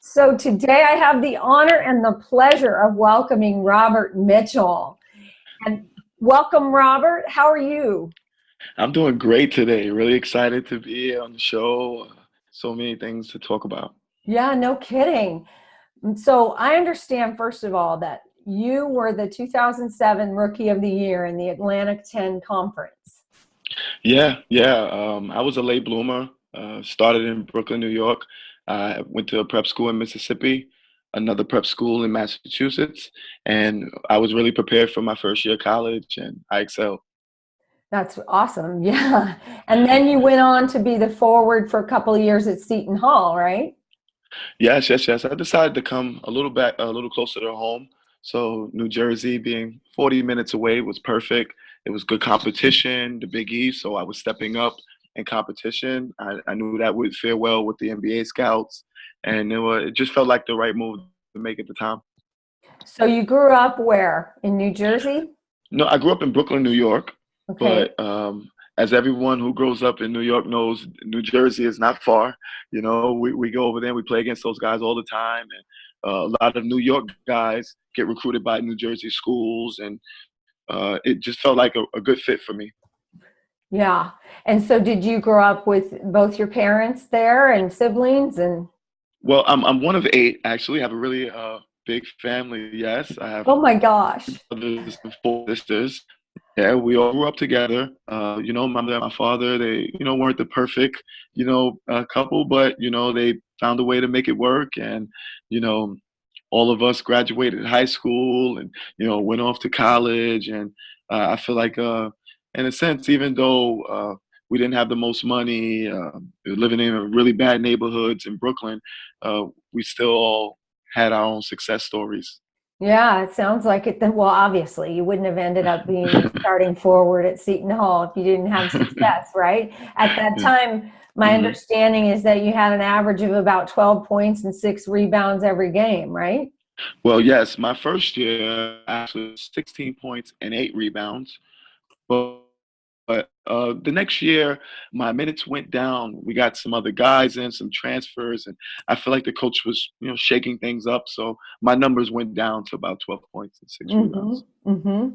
So today I have the honor and the pleasure of welcoming Robert Mitchell. And welcome, Robert. How are you? I'm doing great today. Really excited to be here on the show. So many things to talk about. Yeah, no kidding. So I understand, first of all, that you were the 2007 Rookie of the Year in the Atlantic 10 Conference. Yeah. I was a late bloomer. Started in Brooklyn, New York. I went to a prep school in Mississippi, another prep school in Massachusetts, and I was really prepared for my first year of college, and I excelled. That's awesome. Yeah. And then you went on to be the forward for a couple of years at Seton Hall, right? Yes. I decided to come a little closer to home. So New Jersey being 40 minutes away was perfect. It was good competition, the Big East, so I was stepping up in competition. I knew that would fare well with the NBA scouts, and it just felt like the right move to make at the time. So you grew up where? In New Jersey? No, I grew up in Brooklyn, New York, Okay. but as everyone who grows up in New York knows, New Jersey is not far. We go over there and we play against those guys all the time. And a lot of New York guys get recruited by New Jersey schools, and it just felt like a good fit for me. Yeah. And so did you grow up with both your parents there and siblings and Well, I'm one of eight, actually. I have a really big family. Yes, I have oh my gosh. brothers and four sisters. Yeah, we all grew up together. My mother and my father, they, weren't the perfect, couple, but, they found a way to make it work. And, you know, all of us graduated high school and, went off to college. And I feel like, in a sense, even though we didn't have the most money, living in really bad neighborhoods in Brooklyn, we still all had our own success stories. Yeah, it sounds like it. Well, obviously, you wouldn't have ended up being the starting forward at Seton Hall if you didn't have success, right? At that time, my hmm understanding is that you had an average of about 12 points and 6 rebounds every game, right? Well, yes, my first year actually 16 points and 8 rebounds. But, but the next year, my minutes went down. We got some other guys in, some transfers, and I feel like the coach was, shaking things up. So my numbers went down to about 12 points and six Mm-hmm. rebounds. Mm-hmm.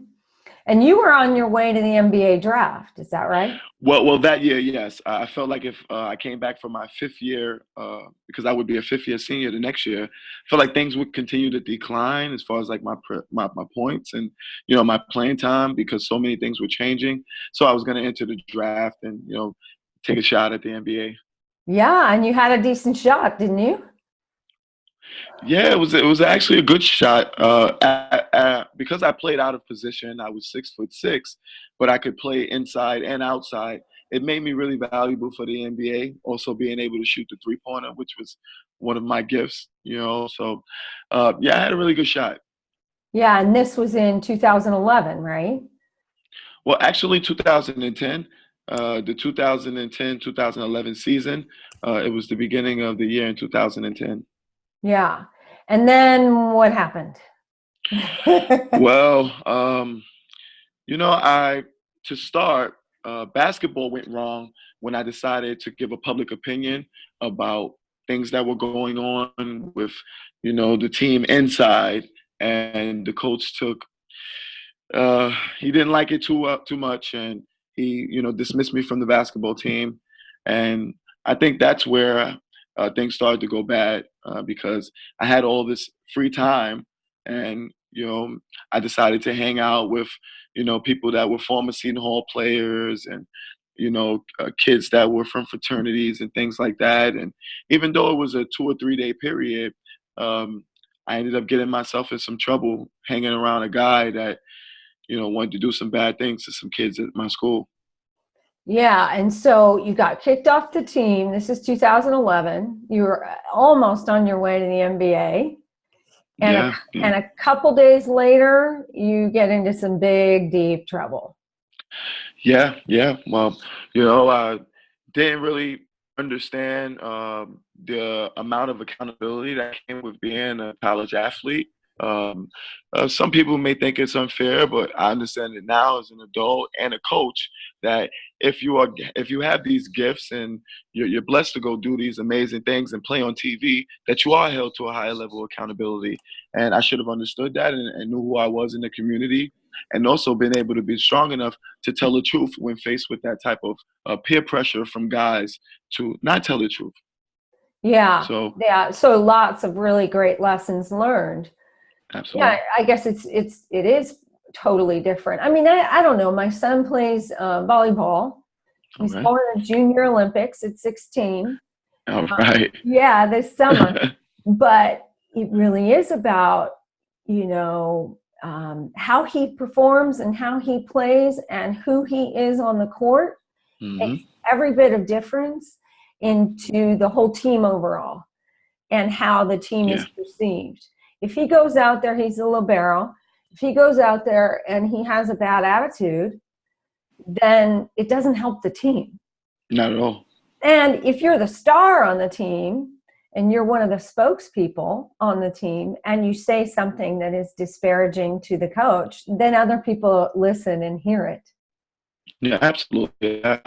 And you were on your way to the NBA draft, is that right? Well, that year, yes. I felt like if I came back for my fifth year, because I would be a fifth year senior the next year, I felt like things would continue to decline as far as like my points and my playing time because so many things were changing. So I was going to enter the draft and take a shot at the NBA. Yeah, and you had a decent shot, didn't you? Yeah, it was actually a good shot. Because I played out of position, I was 6'6", but I could play inside and outside. It made me really valuable for the NBA. Also, being able to shoot the 3-pointer, which was one of my gifts. So yeah, I had a really good shot. Yeah, and this was in 2011, right? Well, actually, 2010, the 2010-2011 season, it was the beginning of the year in 2010. Yeah. And then what happened? Well, I to start, basketball went wrong when I decided to give a public opinion about things that were going on with, the team inside, and the coach took. He didn't like it too much, and he, dismissed me from the basketball team, and I think that's where things started to go bad because I had all this free time, and I decided to hang out with people that were former Seton Hall players and kids that were from fraternities and things like that. And even though it was a 2 or 3 day period, um, I ended up getting myself in some trouble hanging around a guy that wanted to do some bad things to some kids at my school. Yeah, and so you got kicked off the team. This is 2011. You were almost on your way to the NBA. And a, Yeah, yeah, and a couple days later, you get into some big, deep trouble. yeah. Well, I didn't really understand the amount of accountability that came with being a college athlete. Some people may think it's unfair, but I understand it now as an adult and a coach that if you have these gifts and you're blessed to go do these amazing things and play on TV, that you are held to a higher level of accountability. And I should have understood that and knew who I was in the community, and also been able to be strong enough to tell the truth when faced with that type of peer pressure from guys to not tell the truth. Yeah, So yeah. So lots of really great lessons learned. absolutely. Yeah, I guess it is totally different. I mean, I don't know. My son plays volleyball. All He's right. going to Junior Olympics at 16. All right. Yeah, this summer. But it really is about, how he performs and how he plays and who he is on the court makes every bit of difference into the whole team overall and how the team is perceived. If he goes out there, he's a libero. If he goes out there and he has a bad attitude, then it doesn't help the team. Not at all. And if you're the star on the team and you're one of the spokespeople on the team and you say something that is disparaging to the coach, then other people listen and hear it. Yeah, absolutely. I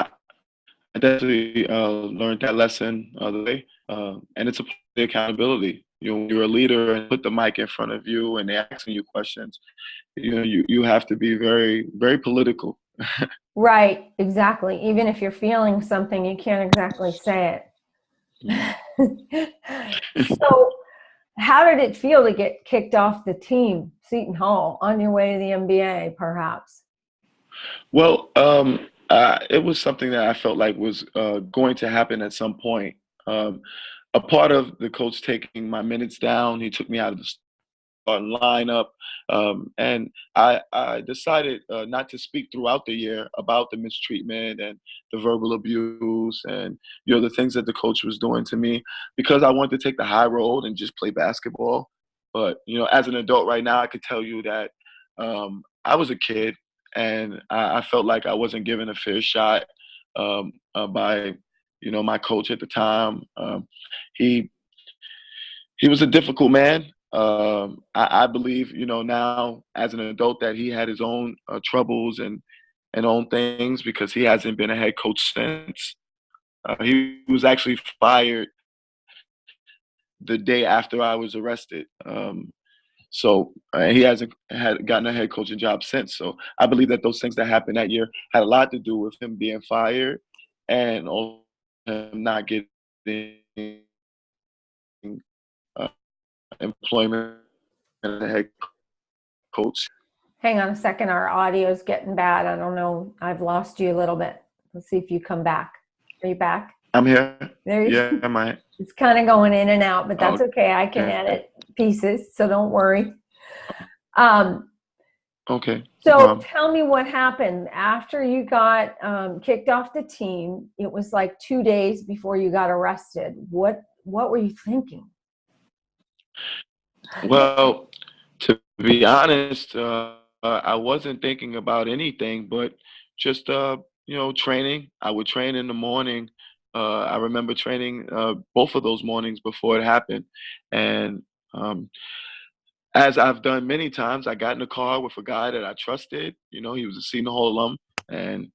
definitely learned that lesson the way, and it's a part of the accountability. When you're a leader and put the mic in front of you and they're asking you questions, you have to be very, very political. Right, exactly. Even if you're feeling something, you can't exactly say it. So how did it feel to get kicked off the team, Seton Hall, on your way to the NBA, perhaps? Well, it was something that I felt like was going to happen at some point. A part of the coach taking my minutes down, he took me out of the starting lineup, and I decided not to speak throughout the year about the mistreatment and the verbal abuse and the things that the coach was doing to me, because I wanted to take the high road and just play basketball. But as an adult right now, I could tell you that I was a kid, and I felt like I wasn't given a fair shot by my coach at the time. He he was a difficult man. I believe, now as an adult that he had his own troubles and own things, because he hasn't been a head coach since. He was actually fired the day after I was arrested. So he hasn't had gotten a head coaching job since. So I believe that those things that happened that year had a lot to do with him being fired and also him not getting uh, employment as a head coach. Hang on a second. Our audio is getting bad. I don't know. I've lost you a little bit. Let's see if you come back. Are you back? I'm here. There you Yeah, am I? It's kind of going in and out, but that's okay. I can Okay. edit pieces, so don't worry. Okay. So tell me what happened after you got kicked off the team. It was like 2 days before you got arrested. What were you thinking? Well, to be honest, I wasn't thinking about anything but just training. I would train in the morning. I remember training both of those mornings before it happened, and as I've done many times, I got in the car with a guy that I trusted. He was a Seton Hall alum, and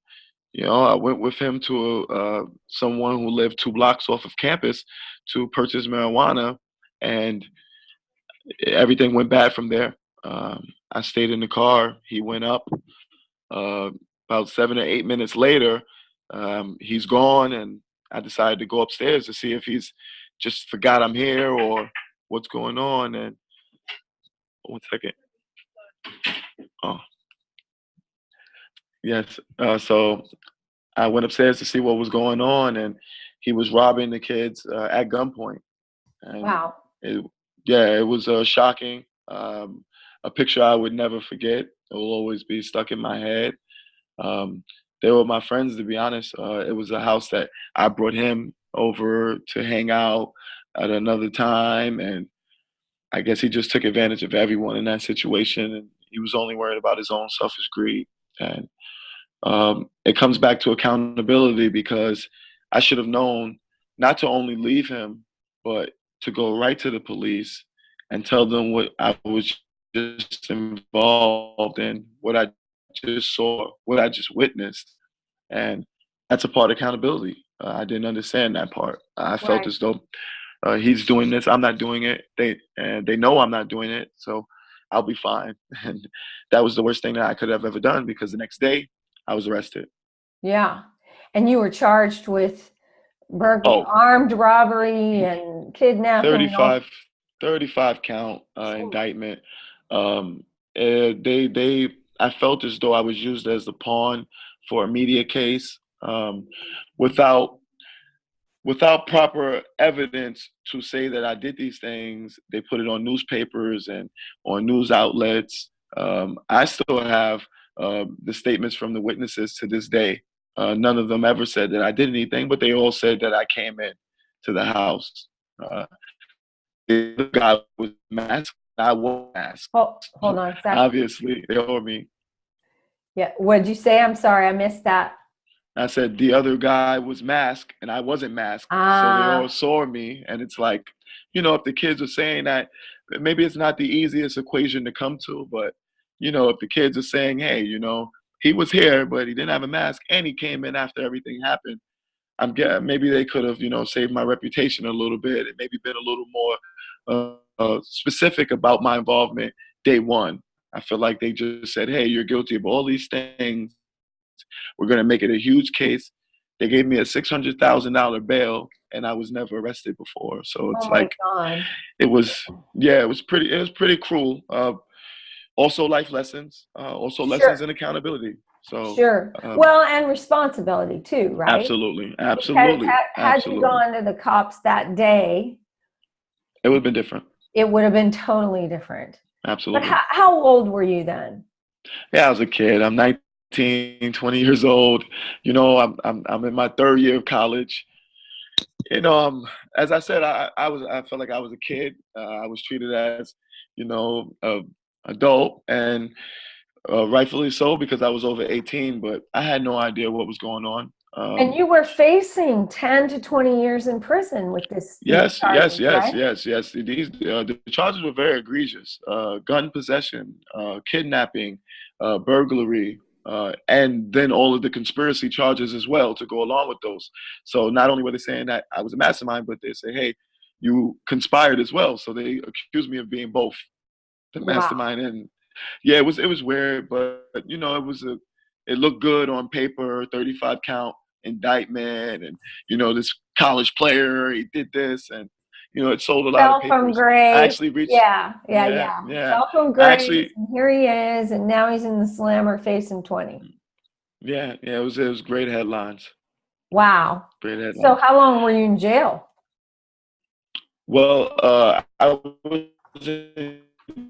I went with him to someone who lived 2 blocks off of campus to purchase marijuana, and everything went bad from there. I stayed in the car. He went up. About 7 or 8 minutes later, he's gone, and I decided to go upstairs to see if he's just forgot I'm here or what's going on. And 1 second. Oh, yes. So I went upstairs to see what was going on, and he was robbing the kids at gunpoint. And Wow. it was shocking. A picture I would never forget. It will always be stuck in my head. They were my friends, to be honest. It was a house that I brought him over to hang out at another time, and I guess he just took advantage of everyone in that situation, and he was only worried about his own selfish greed. And it comes back to accountability, because I should have known not to only leave him, but to go right to the police and tell them what I was just involved in what I just saw, what I just witnessed. And that's a part of accountability. I didn't understand that part. I felt Right. as though he's doing this, I'm not doing it. They know I'm not doing it, so I'll be fine. And that was the worst thing that I could have ever done, because the next day I was arrested. Yeah. And you were charged with Oh, armed robbery and kidnapping and all. 35, 35 count indictment. Um, I felt as though I was used as the pawn for a media case, without proper evidence to say that I did these things. They put it on newspapers and on news outlets. I still have the statements from the witnesses to this day. None of them ever said that I did anything, but they all said that I came in to the house. The guy was masked. I was masked. Oh, hold on a second. Obviously, they told me. Yeah. What'd you say? I'm sorry, I missed that. I said the other guy was masked and I wasn't masked. So they all saw me. And it's like, if the kids are saying that, maybe it's not the easiest equation to come to, but, if the kids are saying, hey, he was here, but he didn't have a mask and he came in after everything happened, maybe they could have, saved my reputation a little bit and maybe been a little more specific about my involvement day one. I feel like they just said, hey, you're guilty of all these things. We're going to make it a huge case. They gave me a $600,000 bail, and I was never arrested before. So it's it was pretty cruel. Also life lessons, lessons in accountability. So well, and responsibility too, right? Absolutely. Because had you gone to the cops that day, it would have been different. It would have been totally different. Absolutely. But how old were you then? Yeah, I was a kid. I'm 19, 20 years old. I'm in my third year of college. As I said, I felt like I was a kid. I was treated as, a adult, and rightfully so, because I was over 18. But I had no idea what was going on. And you were facing 10 to 20 years in prison with this. Yes. Right? These the charges were very egregious: gun possession, kidnapping, burglary, and then all of the conspiracy charges as well to go along with those. So not only were they saying that I was a mastermind, but they say, hey, you conspired as well. So they accused me of being both the mastermind and it was weird, but it looked good on paper, 35 count indictment, and this college player, he did this, and it sold a lot of papers. From grace. I actually reached Fell from grace, and here he is, and now he's in the slammer facing 20. It was great headlines. Wow. Great headlines. So how long were you in jail? Well, I was in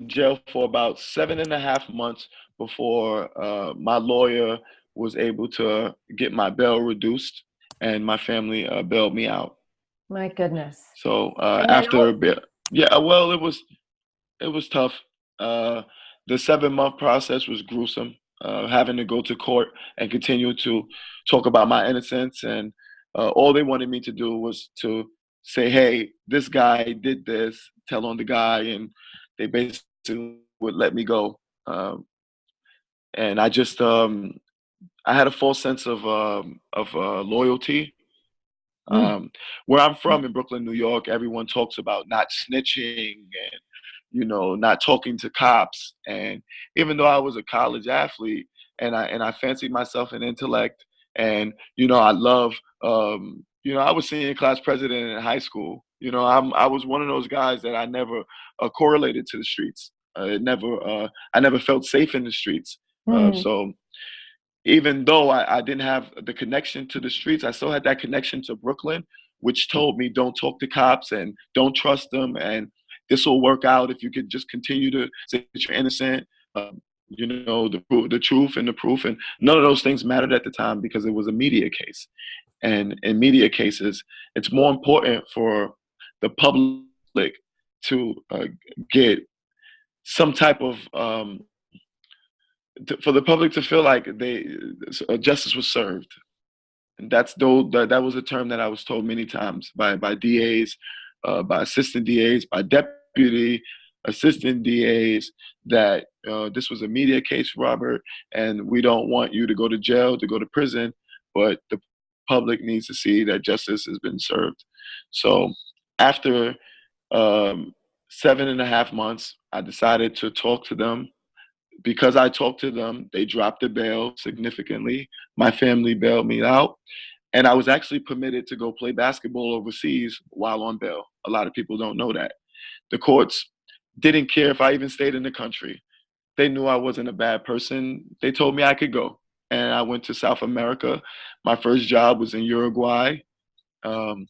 jail for about 7.5 months before my lawyer was able to get my bail reduced, and my family bailed me out. My goodness. So after a bit, it was tough. The 7-month process was gruesome. Having to go to court and continue to talk about my innocence, and all they wanted me to do was to say, hey, this guy did this, tell on the guy, and they basically would let me go. And I just I had a false sense of loyalty. Where I'm from in Brooklyn, New York, everyone talks about not snitching and not talking to cops. And even though I was a college athlete and I fancied myself in intellect, and I love I was senior class president in high school. I was one of those guys that I never correlated to the streets. I never felt safe in the streets. So even though I didn't have the connection to the streets, I still had that connection to Brooklyn, which told me don't talk to cops and don't trust them, and this will work out if you could just continue to say that you're innocent. The truth and the proof, and none of those things mattered at the time because it was a media case. And in media cases, it's more important for the public to get some type of for the public to feel like justice was served. And that was a term that I was told many times by DAs, by assistant DAs, by deputy assistant DAs that this was a media case, Robert, and we don't want you to go to jail, to go to prison, but the public needs to see that justice has been served. So after 7.5 months, I decided to talk to them. Because I talked to them, they dropped the bail significantly. My family bailed me out. And I was actually permitted to go play basketball overseas while on bail. A lot of people don't know that. The courts didn't care if I even stayed in the country. They knew I wasn't a bad person. They told me I could go. And I went to South America. My first job was in Uruguay. Um,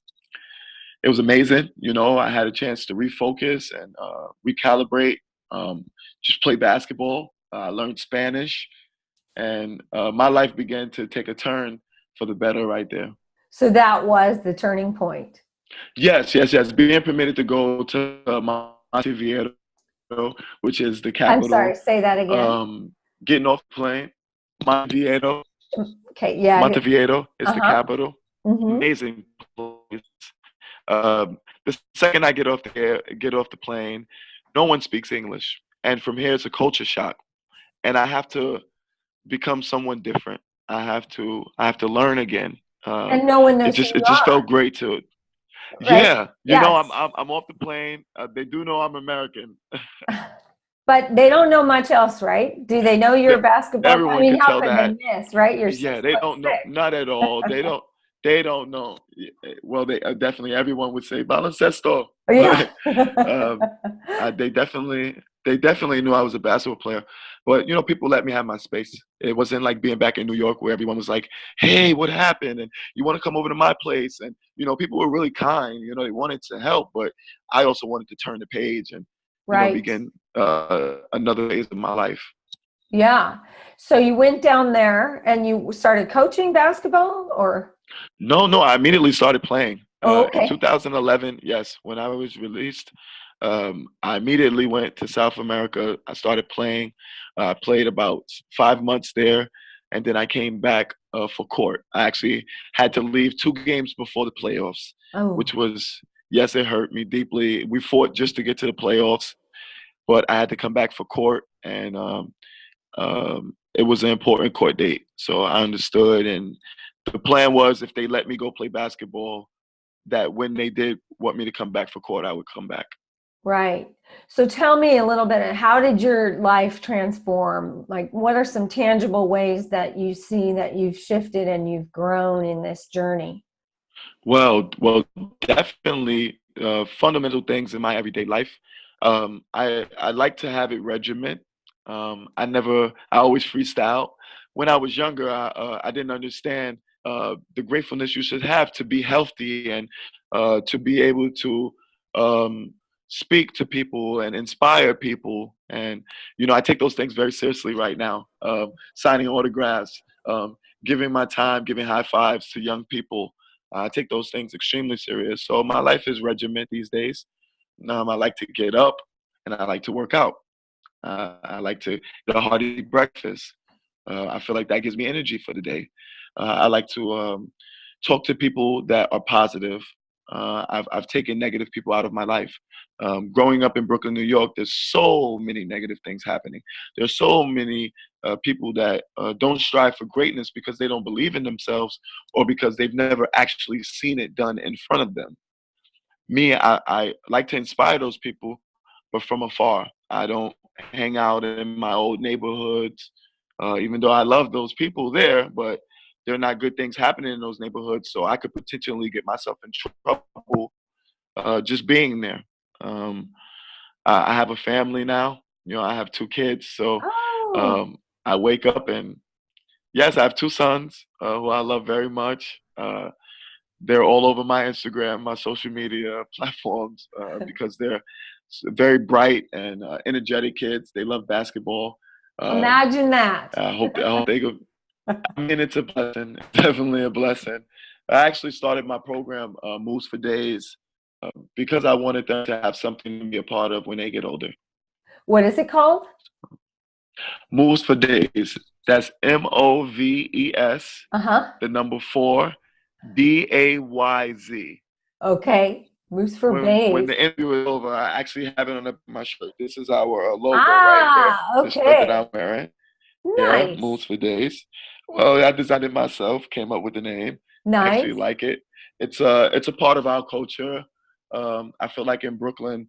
it was amazing. I had a chance to refocus and recalibrate, just play basketball. I learned Spanish. And my life began to take a turn for the better right there. So that was the turning point. Yes. Being permitted to go to Montevideo, which is the capital. I'm sorry, say that again. Getting off the plane, Montevideo. Okay, yeah. Montevideo is the capital. Mm-hmm. Amazing place. The second I get off the plane, no one speaks English, and from here it's a culture shock, and I have to become someone different. I have to learn again. And no one knows it just felt great to. Right? Yeah, I'm off the plane. They do know I'm American. But they don't know much else, right? Do they know you're a basketball? Everyone can how tell could that. they miss, right? You're they don't know, not at all. They don't know. Well, they definitely, everyone would say baloncesto. Yeah. They definitely knew I was a basketball player. But, people let me have my space. It wasn't like being back in New York where everyone was like, hey, what happened? And you want to come over to my place? And, people were really kind. They wanted to help. But I also wanted to turn the page and begin another phase of my life. Yeah. So you went down there and you started coaching basketball, or? No, I immediately started playing. Okay. In 2011, yes, when I was released, I immediately went to South America. I started playing. I played about 5 months there, and then I came back for court. I actually had to leave 2 games before the playoffs, which was, yes, it hurt me deeply. We fought just to get to the playoffs, but I had to come back for court, and it was an important court date. So I understood, and the plan was if they let me go play basketball, that when they did want me to come back for court, I would come back. Right. So tell me a little bit, how did your life transform? Like, what are some tangible ways that you see that you've shifted and you've grown in this journey? Well, definitely fundamental things in my everyday life. I like to have it regiment. I always freestyle. When I was younger, I didn't understand the gratefulness you should have to be healthy and to be able to speak to people and inspire people. And, I take those things very seriously right now. Signing autographs, giving my time, giving high fives to young people. I take those things extremely serious. So my life is regiment these days. I like to get up and I like to work out. I like to get a hearty breakfast. I feel like that gives me energy for the day. I like to talk to people that are positive. I've taken negative people out of my life. Growing up in Brooklyn, New York, there's so many negative things happening. There's so many people that don't strive for greatness because they don't believe in themselves or because they've never actually seen it done in front of them. Me, I like to inspire those people, but from afar. I don't hang out in my old neighborhoods, even though I love those people there, but there are not good things happening in those neighborhoods, so I could potentially get myself in trouble just being there. I have a family now. I have 2 kids, so I wake up and, yes, I have 2 sons who I love very much. They're all over my Instagram, my social media platforms because they're very bright and energetic kids. They love basketball. Imagine that. I hope they go. I mean, it's a blessing. It's definitely a blessing. I actually started my program, Moves for Days, because I wanted them to have something to be a part of when they get older. What is it called? Moves for Days. That's MOVES. The number 4 DAYZ. Okay. Moves for when Bays. the interview is over, I actually have it on my shirt. This is our logo right here. Ah, The shirt that okay. I'm wearing. Yeah, Nice. Moves for Days. Well, I designed it myself, came up with the name. I actually Nice. like it. It's a part of our culture. I feel like in Brooklyn,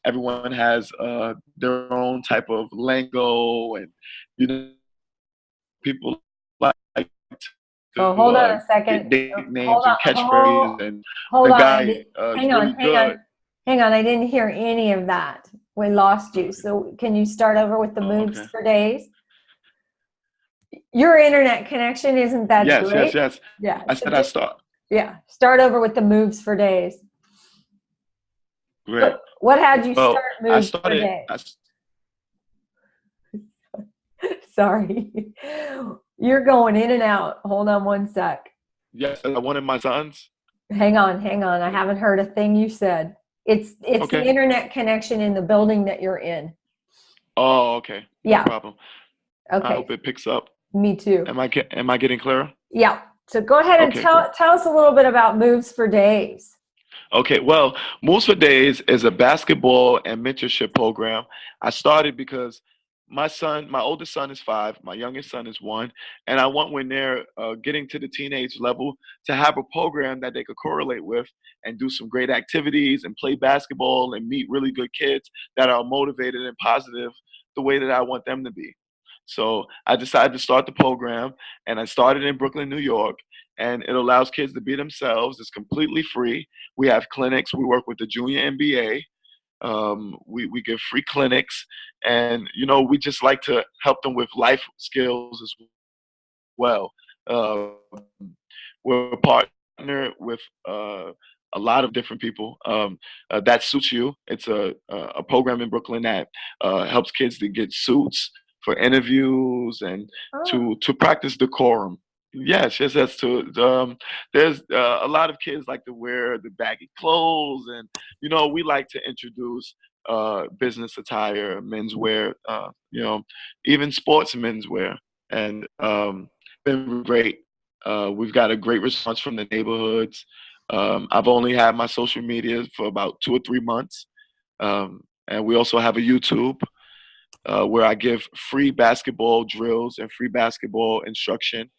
everyone has their own type of lingo, and you know, people like Oh, to hold on a get second. Hold nicknames on. and catchphrases. And Hold the on. guy is Hang on. really good. Hang on. I didn't hear any of that. We lost you. Okay. So can you start over with the moves Okay. for days? Your internet connection isn't that Yes, yes, great. yes. Yeah. I So said I just, start. yeah, start over with the moves for days. Great. What had you Well, start I moves for started. days? Sorry. You're going in and out. Hold on one sec. Yes, I wanted my sons. Hang on. I haven't heard a thing you said. It's the Okay. internet connection in the building that you're in. Oh, okay. No Yeah. problem. I Okay. hope it picks up. Me too. Am I getting clearer? Yeah. So go ahead and Okay, great. tell us a little bit about moves for days. Okay, well, Moves for Days is a basketball and mentorship program. I started because my oldest son is 5, my youngest son is 1, and I want when they're getting to the teenage level to have a program that they could correlate with and do some great activities and play basketball and meet really good kids that are motivated and positive the way that I want them to be. So I decided to start the program, and I started in Brooklyn, New York, and it allows kids to be themselves. It's completely free. We have clinics. We work with the junior NBA. We give free clinics, and we just like to help them with life skills as well. Uh, we're partnered with a lot of different people that suits you. It's a program in Brooklyn that helps kids to get suits for interviews and Oh. to practice decorum. Yes, yes, that's to. There's a lot of kids like to wear the baggy clothes, and we like to introduce business attire, menswear, even sports menswear, and been great. We've got a great response from the neighborhoods. I've only had my social media for about 2 or 3 months, and we also have a YouTube where I give free basketball drills and free basketball instruction.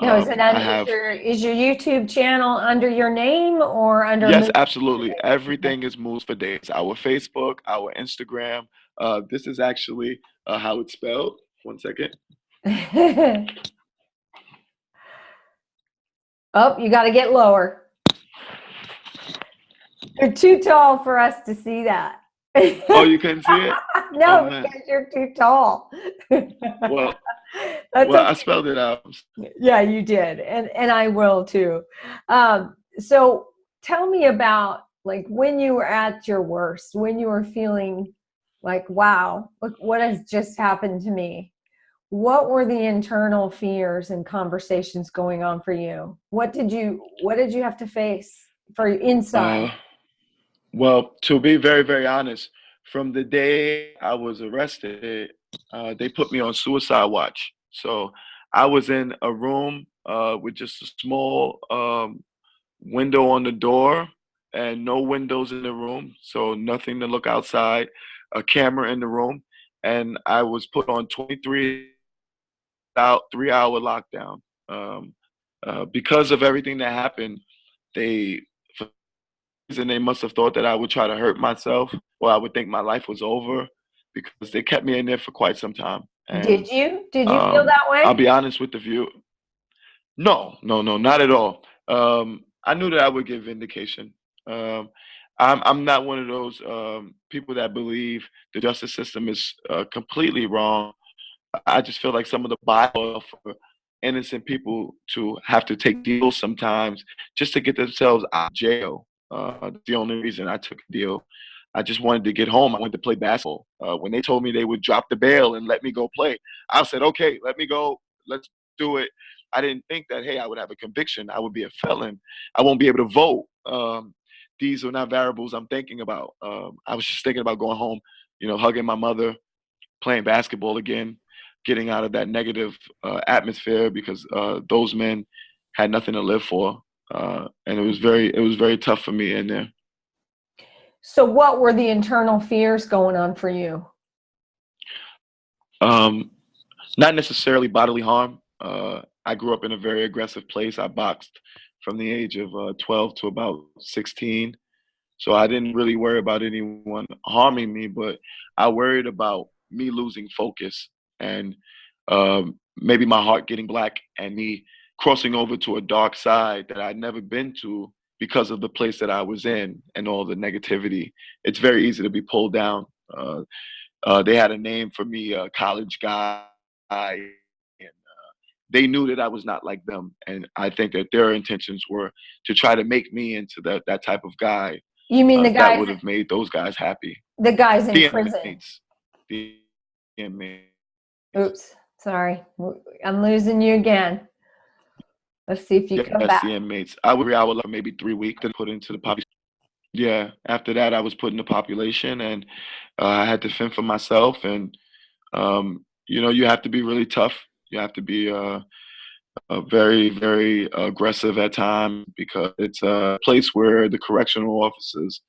Now, I have is your YouTube channel under your name or under Yes, Moves for absolutely. Days? Everything is Moves for Days. Our Facebook, our Instagram. This is actually how it's spelled. One second. Okay. Oh, you got to get lower. You're too tall for us to see that. Oh, you couldn't see it? Oh No, man. because you're too tall. Well, That's I okay. spelled it out. Yeah, you did, and I will too. So tell me about like when you were at your worst, when you were feeling like, wow, look what has just happened to me. What were the internal fears and conversations going on for you? What did you have to face for inside? Uh, well, to be very, very honest, from the day I was arrested, they put me on suicide watch. So I was in a room with just a small window on the door and no windows in the room, so nothing to look outside, a camera in the room, and I was put on 3-hour lockdown. Um, because of everything that happened, they for some reason they must have thought that I would try to hurt myself or I would think my life was over because they kept me in there for quite some time. And Did you feel that I'll way? be honest with the view. No, no, no, not at all. I knew that I would get vindication. Um, I'm not one of those people that believe the justice system is completely wrong. I just feel like some of the bylaws for innocent people to have to take deals sometimes just to get themselves out of jail. That's the only reason I took a deal. I just wanted to get home. I wanted to play basketball. When they told me they would drop the bail and let me go play, I said, okay, let me go. Let's do it. I didn't think that, hey, I would have a conviction. I would be a felon. I won't be able to vote. These are not variables I'm thinking about. I was just thinking about going home, hugging my mother, playing basketball again, getting out of that negative atmosphere because those men had nothing to live for, and it was very tough for me in there. So what were the internal fears going on for you? Not necessarily bodily harm. I grew up in a very aggressive place. I boxed from the age of 12 to about 16. So I didn't really worry about anyone harming me, but I worried about me losing focus and maybe my heart getting black and me crossing over to a dark side that I'd never been to because of the place that I was in and all the negativity. It's very easy to be pulled down. They had a name for me, college guy, and they knew that I was not like them. And I think that their intentions were to try to make me into that type of guy You mean that would have made those guys happy. the guys in The prison? inmates. The inmates. Oops, sorry. I'm losing you again. Let's see if you come Yes, back. the inmates. I would like maybe 3 weeks to put into the population. Yeah, after that, I was put in the population, and I had to fend for myself. And you have to be really tough. You have to be very, very aggressive at times because it's a place where the correctional officers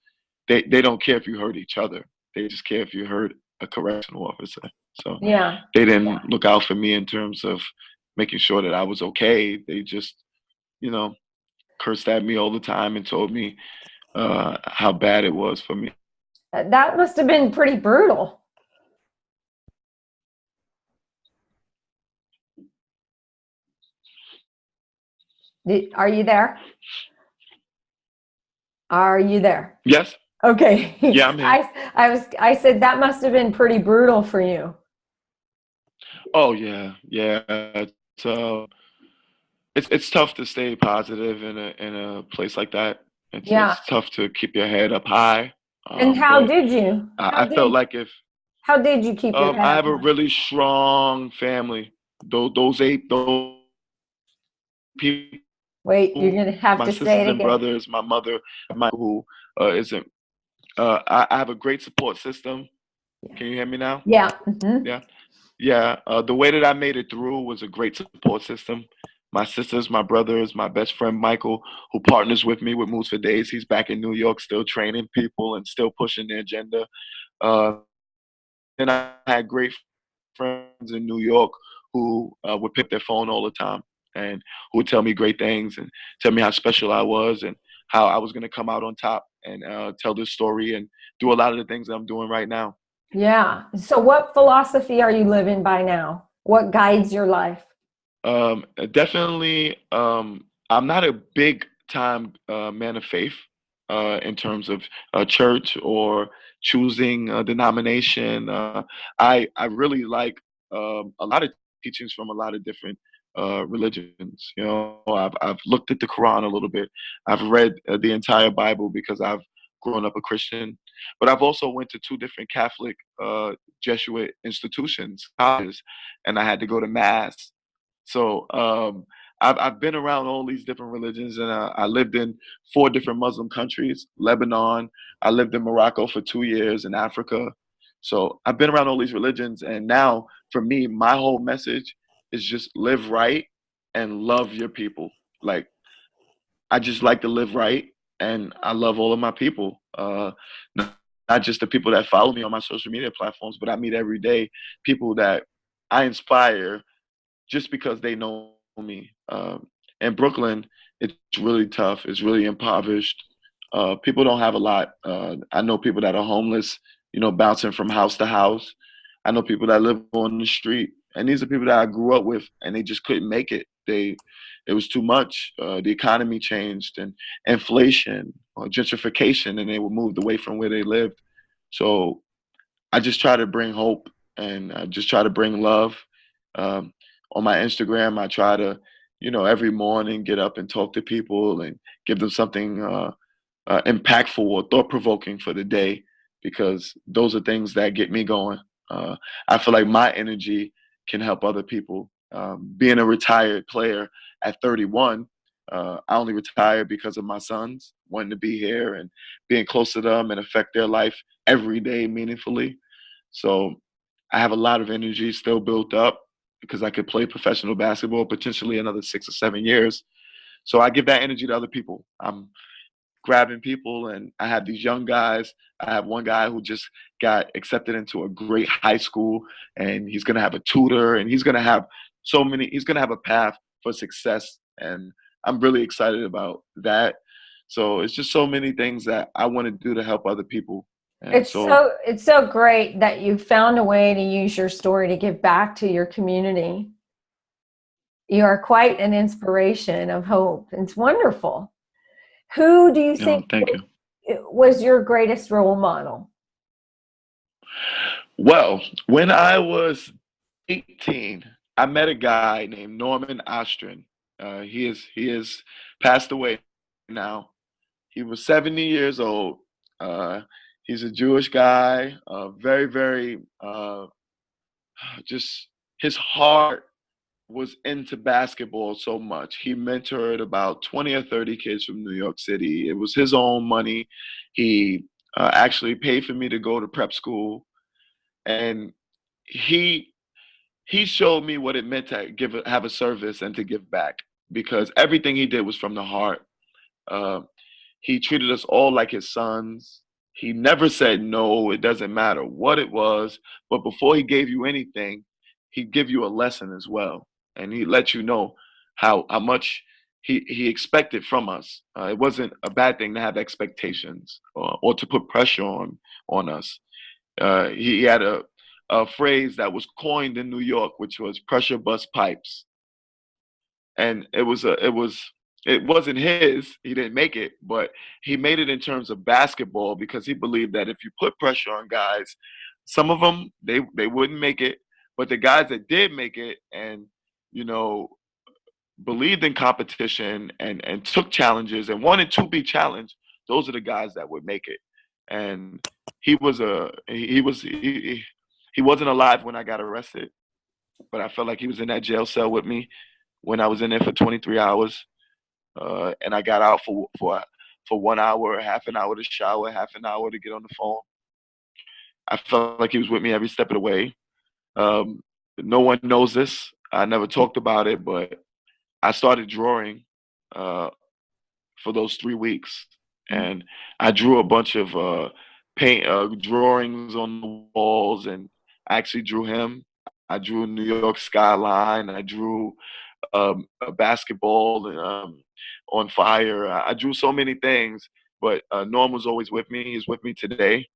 they don't care if you hurt each other. They just care if you hurt a correctional officer. So Yeah. they didn't look out for me in terms of making sure that I was okay. They just, cursed at me all the time and told me how bad it was for me. That must have been pretty brutal. Are you there? Are you there? Yes. Okay. Yeah, I'm here. I said that must have been pretty brutal for you. Oh yeah, yeah. It's tough to stay positive in a place like that. Yeah. It's tough to keep your head up high. And how But did you? I felt like if How did you keep your head I up have a high? really strong family. Those people, Wait, you're gonna have my to say sisters it and again. brothers, my mother, my who isn't. I have a great support system. Yeah. Can you hear me now? Yeah. Mm-hmm. Yeah. Yeah. The way that I made it through was a great support system. My sisters, my brothers, my best friend Michael, who partners with me with Moves for Days. He's back in New York, still training people and still pushing the agenda. Uh, and I had great friends in New York who would pick their phone all the time and who would tell me great things and tell me how special I was and how I was going to come out on top and tell this story and do a lot of the things that I'm doing right now. Yeah. So what philosophy are you living by now? What guides your life? Definitely, I'm not a big time man of faith in terms of church or choosing a denomination. I really like a lot of teachings from a lot of different religions. I've looked at the Quran a little bit. I've read the entire Bible because I've grown up a Christian, but I've also went to two different Catholic Jesuit institutions, colleges, and I had to go to mass. So I've been around all these different religions, and I lived in 4 different Muslim countries: Lebanon. I lived in Morocco for 2 years, in Africa. So I've been around all these religions, and now for me, my whole message is just live right and love your people. Like I just like to live right, and I love all of my people. Not just the people that follow me on my social media platforms, but I meet every day people that I inspire just because they know me. In Brooklyn, it's really tough. It's really impoverished. People don't have a lot. I know people that are homeless, bouncing from house to house. I know people that live on the street, and these are people that I grew up with, and they just couldn't make it. It was too much. The economy changed, and inflation, or gentrification, and they were moved away from where they lived. So I just try to bring hope, and I just try to bring love. Um, on my Instagram, I try to, every morning get up and talk to people and give them something impactful or thought provoking for the day, because those are things that get me going. I feel like my energy can help other people. Being a retired player at 31, I only retired because of my sons wanting to be here and being close to them and affect their life every day meaningfully. So I have a lot of energy still built up because I could play professional basketball potentially another 6 or 7 years. So I give that energy to other people. grabbing people, and I have these young guys. I have one guy who just got accepted into a great high school, and he's gonna have a tutor, and he's gonna have he's gonna have a path for success, and I'm really excited about that. So it's just so many things that I want to do to help other people. And it's so great that you found a way to use your story to give back to your community. You are quite an inspiration of hope. It's wonderful. Who do you think was your greatest role model? Well, when I was 18, I met a guy named Norman Ostrin. He is passed away now. He was 70 years old. He's a Jewish guy, very, very, just his heart was into basketball so much. He mentored about 20 or 30 kids from New York City. It was his own money. He actually paid for me to go to prep school. And he showed me what it meant to have a service and to give back, because everything he did was from the heart. He treated us all like his sons. He never said no. It doesn't matter what it was. But before he gave you anything, he'd give you a lesson as well. And he let you know how much he expected from us. It wasn't a bad thing to have expectations or to put pressure on us. He had a phrase that was coined in New York, which was pressure bust pipes. And it wasn't his. He didn't make it, but he made it in terms of basketball, because he believed that if you put pressure on guys, some of them they wouldn't make it, but the guys that did make it and believed in competition and took challenges and wanted to be challenged, those are the guys that would make it. And he wasn't alive when I got arrested, but I felt like he was in that jail cell with me when I was in there for 23 hours. And I got out for 1 hour, half an hour to shower, half an hour to get on the phone. I felt like he was with me every step of the way. No one knows this. I never talked about it, but I started drawing for those 3 weeks. And I drew a bunch of drawings on the walls, and I actually drew him. I drew a New York skyline. I drew a basketball on fire. I drew so many things, but Norm was always with me. He's with me today.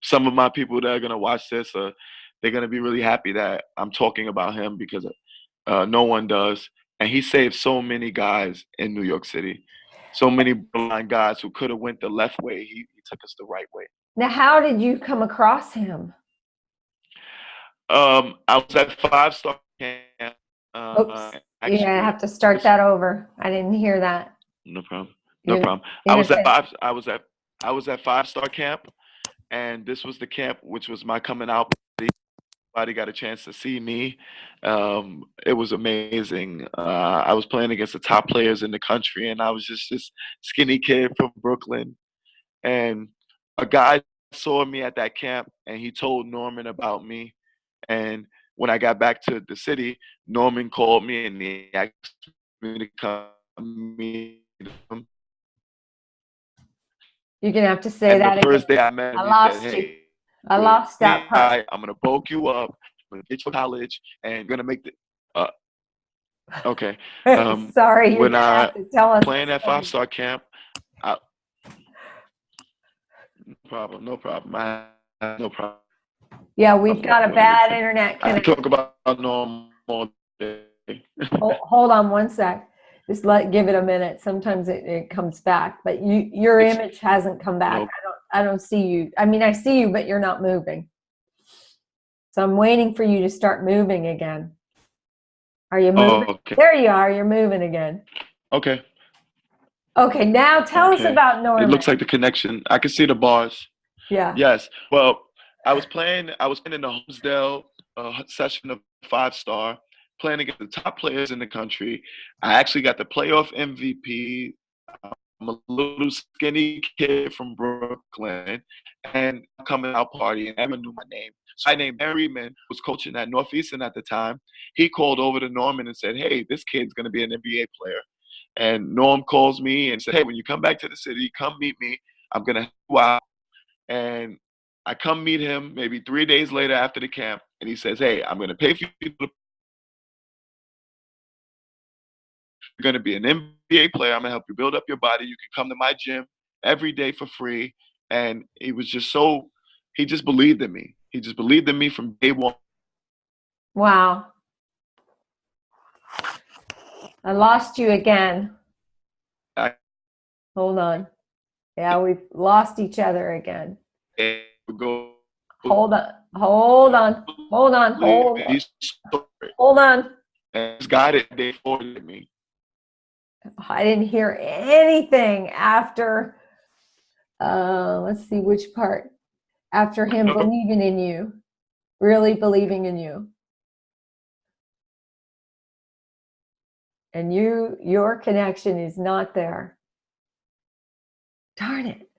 Some of my people that are going to watch this, they're going to be really happy that I'm talking about him, because no one does. And he saved so many guys in New York City. So many blind guys who could have went the left way. He took us the right way. Now, how did you come across him? I was at 5-star camp. Oops. I have to start that over. I didn't hear that. No problem. No problem. I was at 5-star camp, and this was the camp which was my coming out party. Everybody got a chance to see me. It was amazing. I was playing against the top players in the country, and I was just this skinny kid from Brooklyn. And a guy saw me at that camp, and he told Norman about me. And when I got back to the city, Norman called me and he asked me to come meet him. You're going to have to say that again. The first day I met him, he said, "Hey, I lost that part. I'm going to bulk you up, I'm going to get you to college, and going to make the okay. Sorry, when I have to tell us playing at 5-star camp, no problem. No problem. Yeah, we've got a bad internet connection. I can talk about Norm all day. Hold on one sec. Just give it a minute. Sometimes it comes back, but your image hasn't come back. Nope. I don't see you. I mean, I see you, but you're not moving. So I'm waiting for you to start moving again. Are you moving? Oh, okay. There you are. You're moving again. Okay. Okay. Now tell us about Norman. It looks like the connection. I can see the bars. Yeah. Yes. Well, I was playing in the Homesdale session of 5-star, playing against the top players in the country. I actually got the playoff MVP. I'm a little skinny kid from Brooklyn, and coming out party, and everyone knew my name. So I named Barry Reedman, was coaching at Northeastern at the time. He called over to Norman and said, "Hey, this kid's going to be an NBA player." And Norm calls me and said, hey, when you come back to the city, come meet me. I'm going to help you out. And I come meet him maybe 3 days later after the camp. And he says, hey, I'm going to pay for you. You're going to be an NBA player. I'm going to help you build up your body. You can come to my gym every day for free. And he was just he just believed in me. He just believed in me from day one. Wow. I lost you again. Hold on. Yeah, we've lost each other again. Hold on. Hold on. Hold on. Hold on. Hold on. And this guy that they forwarded me. I didn't hear anything after, let's see which part. After him believing in you, really believing in you. And your connection is not there. Darn it.